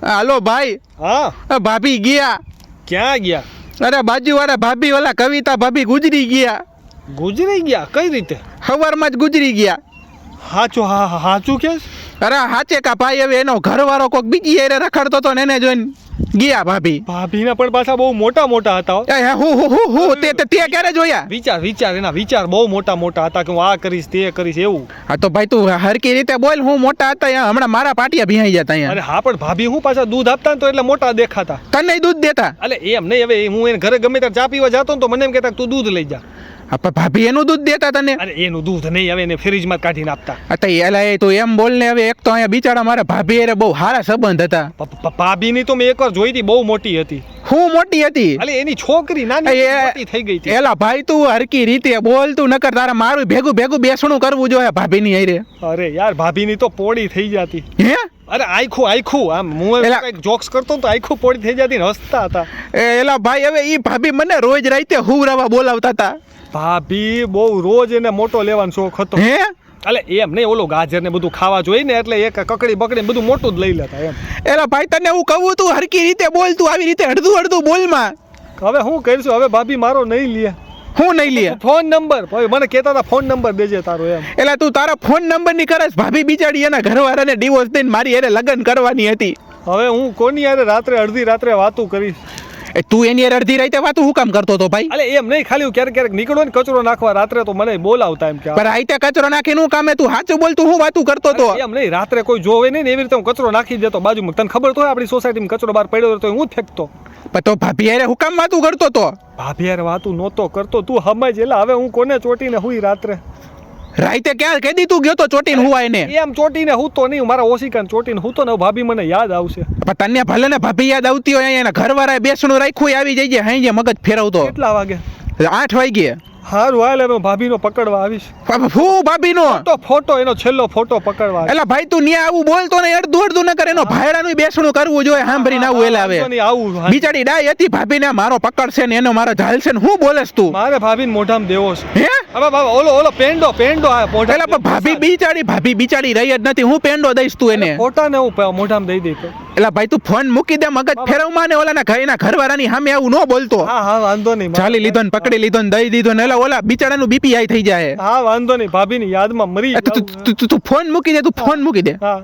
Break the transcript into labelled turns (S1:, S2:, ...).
S1: હાલો ભાઈ.
S2: હા
S1: ભાભી ગયા.
S2: ક્યાં ગયા?
S1: અરે બાજુવાળા ભાભી ઓલા કવિતા ભાભી ગુજરી ગયા.
S2: ગુજરી ગયા? કઈ રીતે?
S1: સવારમાં જ ગુજરી ગયા.
S2: હાચું? હા હાચું કે?
S1: અરે હાચે કા ભાઈ, હવે એનો ઘરવાળો કોક બીજી યારે રખડતો તો ને એને જોઈને ગયા ભાભી.
S2: ભાભીના પણ પાછા બહુ મોટા મોટા હતા હો.
S1: એ હું તે ક્યારે જોયા?
S2: વિચાર એના વિચાર બહુ મોટા મોટા હતા કે હું આ કરીશ તે કરીશ એવું.
S1: હા તો ભાઈ તું હરકી રીતે બોલ. હું મોટા હતા અહીંયા, હમણાં મારા પાટિયા ભીહાઈ જતા અહીંયા.
S2: અરે હા, પણ ભાભી હું પાછા દૂધ આપતા ને તો એટલે મોટા દેખાતા.
S1: તને દૂધ દેતા?
S2: એટલે એમ નહીં, હવે હું એને ઘરે ગમે ત્યારે ચા પીવા જતો ને તો મને એમ કહેતા તું દૂધ લઈ જા.
S1: ભાભી એનું દૂધ દેતા તને?
S2: અરે એનું દૂધ નહીં, હવે એને ફ્રીજમાં કાઢીને આપતા.
S1: એલા એ તું એમ બોલ ને. હવે એક તો અહીંયા બિચારા મારા ભાભી અરે બહુ સારા સંબંધ હતા.
S2: ભાભીની તો મેં એકવાર જોઈ હતી, બહુ મોટી હતી.
S1: હું મોટી હતી?
S2: અલે એની છોકરી નાની મોટી થઈ ગઈ હતી.
S1: એલા ભાઈ તું હરકી રીતે બોલ. તું નકર તારા મારું ભેગું બેસણું કરવું જોઈએ ભાભીની હારે.
S2: અરે યાર ભાભીની તો પોળી થઈ જતી.
S1: હે? અરે
S2: આખું આમ હું કઈક જોક્સ કરતો તો આખું પોળી થઈ જતી ને હસતા હતા.
S1: એલા ભાઈ હવે ઈ ભાભી મને રોજ રાતે હુવરાવા બોલાવતા હતા.
S2: ભાભી બહુ રોજ એને મોટો લેવાનો શોખ હતો.
S1: હે?
S2: અલે એમ નહીં, ઓલો ગાજર ને બધું ખાવા જોઈએ ને એટલે એક કકડી બકડી બધું મોટું જ લઈ લેતા એમ.
S1: એલા ભાઈ તને હું કહું તું હરકી રીતે બોલ. તું આવી રીતે અડધું બોલમાં.
S2: હવે હું કરીશું? હવે ભાભી મારો નહીં લે.
S1: હું નહીં લે?
S2: ફોન નંબર મને કહેતા હતા ફોન નંબર દેજે તારો એમ.
S1: એલા તું તારા ફોન નંબર ની કરસ. ભાભી બિચારી એના ઘરવાળાને ડિવોર્સ દઈને મારી હારે લગ્ન કરવાની હતી.
S2: હવે હું કોની હારે અડધી રાત્રે વાતું કરીશ?
S1: તું એની હારે અડધી રાતે વાતું હું કામ કરતો હતો ભાઈ?
S2: અલે એમ નહીં, ખાલી ક્યારેક નીકળો ને કચરો નાખવા રાત્રે તો મને બોલાવતા એમ કે.
S1: પણ રાતે કચરો નાખીને હું કામે? તું સાચું બોલ. તું હું વાતું કરતો હતો?
S2: એમ નહીં, રાત્રે કોઈ જોવે નહીં ને એવી રીતે હું કચરો નાખી દેતો બાજુમાં. તને ખબર તો હોય આપણી સોસાયટીમાં કચરો બહાર પડ્યો હોય તો હું જ ફેંકતો.
S1: પણ તો ભાભી હારે હું કામ વાતું કરતો હતો?
S2: ભાભી હારે વાતું નહોતો કરતો, તું સમજ. એટલે હવે હું કોને ચોટીને હુઈ રાત્રે?
S1: રાતે ક્યાં કેદી તું ગયો તો ચોટીને હુવાય ને?
S2: એમ ચોટીને હૂતો નહીં, મારા ઓશિકાને ચોટીને હૂતો ને ભાભી મને યાદ આવશે.
S1: પણ તને ભલે ને ભાભી યાદ આવતી હોય, એના ઘરવાળાએ બેસણું રાખ્યું આવી જઈએ હાઈ મગજ ફેરવતો.
S2: કેટલા વાગે?
S1: 8 વાગે.
S2: હારું હાલ, હવે ભાભીનો પકડવા આવીશ.
S1: હું ભાભીનો
S2: ફોટો એનો છેલ્લો ફોટો પકડવા.
S1: એલા ભાઈ તું ન્યા આવું બોલતો ને અડધું ન કરે. એનો ભાયડાનું બેસણું કરવું જોઈએ. સાંભળીને આવું એલા આવે. બિચારી ડાય હતી ભાભીને મારો પકડશે ને એનો મારો ઝાલશે ને. હું બોલેસ તું? મારે
S2: ભાભીને મોઢામાં દેવો છે.
S1: હે?
S2: હવે બાબા ઓલો પેંડો આ મોઢા.
S1: એલા પણ ભાભી બિચારી રહી જ નથી. હું પેંડો દઈશ તું એને?
S2: ફોટા ને હું મોઢામાં દઈ દઈ.
S1: એલા ભાઈ તું ફોન મૂકી દે. મગજ ફેરવમાં ને ઓલાના ઘરવાળાની સામે આવું ન બોલતો.
S2: હા વાંધો નહીં.
S1: ચાલી લીધો ને પકડી લીધો ને દઈ દીધો ને. ઓલા બિચારાનું બીપી હાઈ થઈ જાય.
S2: હા વાંધો નહીં, ભાભીની યાદમાં મરી.
S1: તું ફોન મૂકી દે. તું ફોન મૂકી દે.
S2: હા.